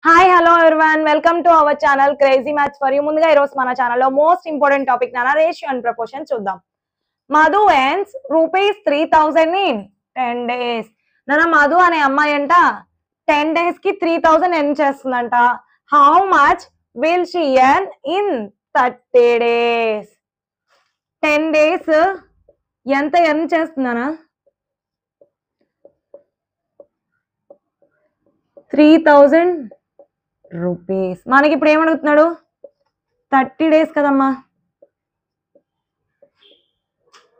Hi hello everyone welcome to our channel crazy maths for you. ముందుగా ఈ రోజు మన ఛానల్లో మోస్ట్ ఇంపార్టెంట్ టాపిక్ నానా రేషియో అండ్ ప్రపోర్షన్ చూద్దాం. Madhu earns ₹3000 in 10 days. నానా మధు అనే అమ్మాయి అంట 10 days కి 3000 ఎర్న్ చేస్తుందంట. How much will she earn in 30 days? 10 days ఎంత ఎర్న్ చేస్తుందనా? 3000 రూపీస్. మనకి ఇప్పుడు ఏమడుగుతున్నాడు? 30 days కదమ్మా.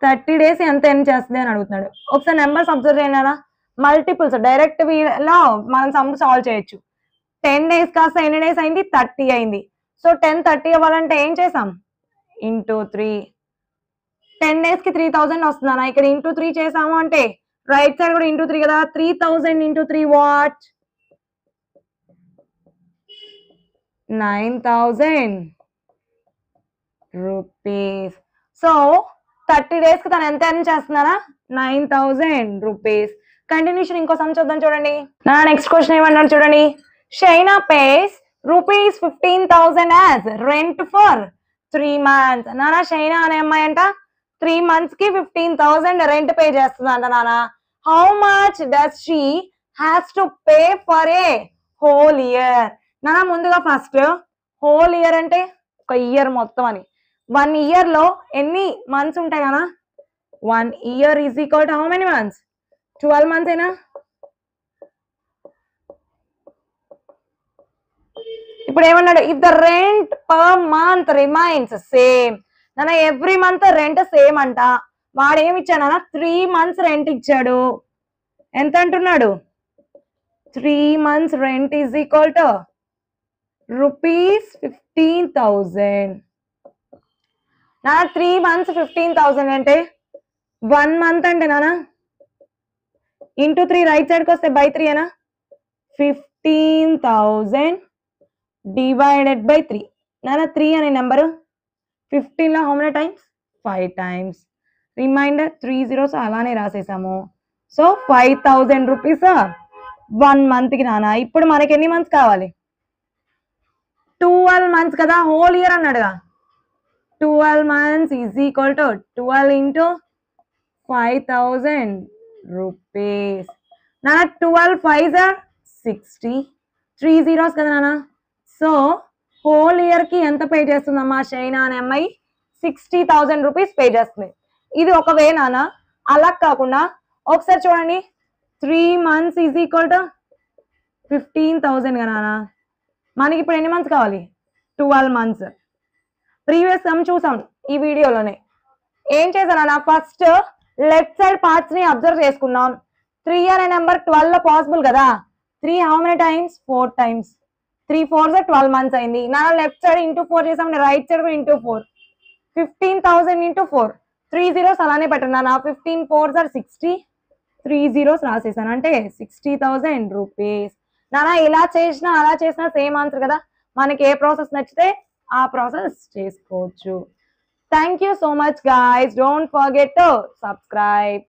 30 days ఎంత ఎర్న్ చేస్తుంది అని అడుగుతున్నాడు. ఒకసారి నెంబర్స్ అబ్జర్వ్ చేయాలా? మల్టిపుల్స్ డైరెక్ట్ లో మనం సమ్ సాల్వ్ చేయొచ్చు. 10 days కాస్త ఎన్ని డేస్ అయింది? 30 అయింది. సో 10 30 అవ్వాలంటే ఏం చేసాం? ఇంటూ 3. 10 days కి 3000 వస్తుందన్నా. ఇక్కడ ఇంటూ 3 చేసాము అంటే రైట్ సైడ్ కూడా ఇంటూ 3 కదా. 3000 into 3 what? 9000 rupees. So 30 days కి తను ఎంత ఎర్న్ చేస్తున్నారా? 9000 రూపీస్. కంటిన్యూషన్ ఇంకో సమ్ చూద్దాం చూడండి. నా నెక్స్ట్ క్వశ్చన్ ఏమన్నాడు చూడండి. Shaina pays ₹15,000 as rent for 3 months. నానా షైనా అనే అమ్మాయి అంట 3 months కి 15,000 రెంట్ పే చేస్తుందంట నానా. How much does she has to pay for a whole year? నానా ముందుగా ఫస్ట్ హోల్ ఇయర్ అంటే ఒక ఇయర్ మొత్తం అని. 1 year లో ఎన్ని మంత్స్ ఉంటాయి కదా? 1 year is equal to how many months? 12 months ఏనా? ఇప్పుడు ఏమన్నాడు? If the rent per month remains same. నాన్న ఎవ్రీ మంత్ రెంట్ సేమ్ అంట. వాడు ఏమి ఇచ్చాడు నాన్న? 3 months రెంట్ ఇచ్చాడు. ఎంత అంటున్నాడు? 3 months rent is equal to ₹15,000. నాన్న 3 months 15,000 అంటే 1 month అంటే నాన్న ఇంటూ 3 రైట్ సైడ్కి వస్తే బై 3 ఏనా? 15,000 డివైడెడ్ బై 3. నాన్న 3 అనే నెంబరు 15 లో how many times? 5 times. Reminder 3 zeros అలానే రాసేసాము. సో 5,000 రూపీస్ 1 month కి నాన్న. ఇప్పుడు మనకి ఎన్ని మంత్స్ కావాలి? 12 months కదా. హోల్ ఇయర్ అన్నాడుగా. 12 months is equal to 12 into 5,000 rupees. నాన్న 12 5s are 60. 3 zeros కదా నాన్న. సో హోల్ ఇయర్ కి ఎంత పే చేస్తుందమ్మా షైనా అనే అమ్మాయి? 60,000 రూపీస్ పే చేస్తుంది. ఇది ఒక వే నాన్న. అలా కాకుండా ఒకసారి చూడండి. 3 months ఈజ్ ఈక్వల్ టు 15,000 కదా నాన్న. మనకి ఇప్పుడు ఎన్ని మంత్స్ కావాలి? 12 months. ప్రీవియస్ సమ్ చూసాం ఈ వీడియోలోనే. ఏం చేశానన్నా? ఫస్ట్ లెఫ్ట్ సైడ్ పార్ట్స్ ని అబ్జర్వ్ చేసుకున్నాం. 3 అనే నెంబర్ 12 లో పాసిబుల్ కదా. 3 how many times? 4 times. 3 4s 12 months అయింది. నా లెఫ్ట్ సైడ్ ఇంటూ 4 చేసాం, రైట్ సైడ్ కూడా ఇంటూ 4. 15,000 ఇంటూ 4. 3 zeros అలానే పెట్టండి నా. 15 4s are 60. 3 zeros రాసేసాను అంటే 60,000 రూపీస్. నానా ఇలా చేసినా అలా చేసినా సేమ్ ఆన్సర్ కదా. మనకి ఏ ప్రాసెస్ నచ్చితే ఆ ప్రాసెస్ చేసుకోవచ్చు. Thank you so much guys. Don't forget to subscribe.